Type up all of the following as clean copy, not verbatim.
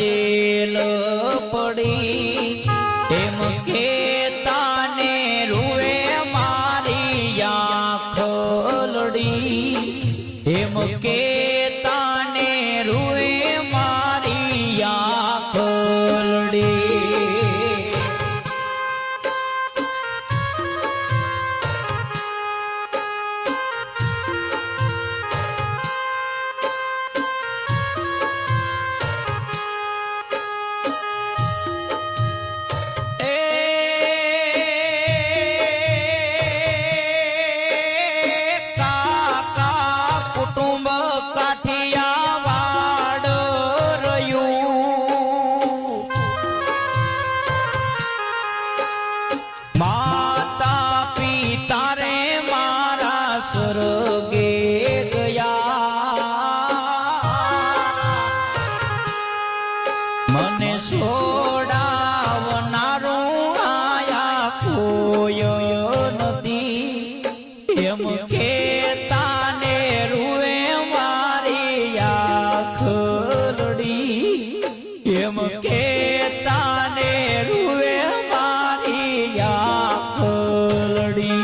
jail પડી એમ કેતાને રૂએ મારી આંખ લડી એમ કેતાને રૂએ મારી આંખ લડી મને છોડાવનારું આયા કોઈ નથી એમ કેતાને રૂએ મારી આંખ લડી એમ કેતાને રૂએ મારી આંખ લડી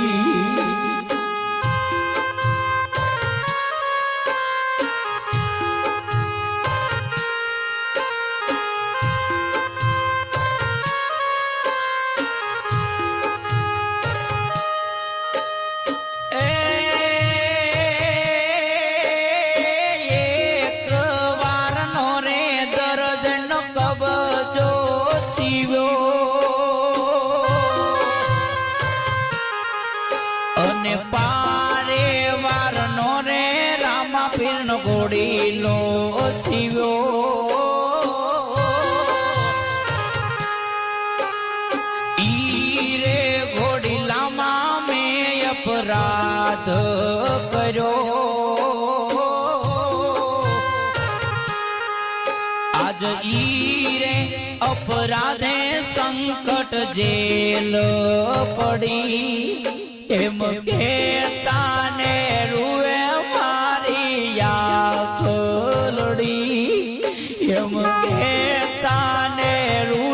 પારે વારનો રે રામા પીરનો ઘોડીલો સીવ્યો ઈ રે ઘોડીલામાં મેં અપરાધ કર્યો આજ ઈ રે અપરાધે સંકટ જેલ પડી એમ કેતાને રૂએ મારી આંખ લડી એમ કેતાને રૂ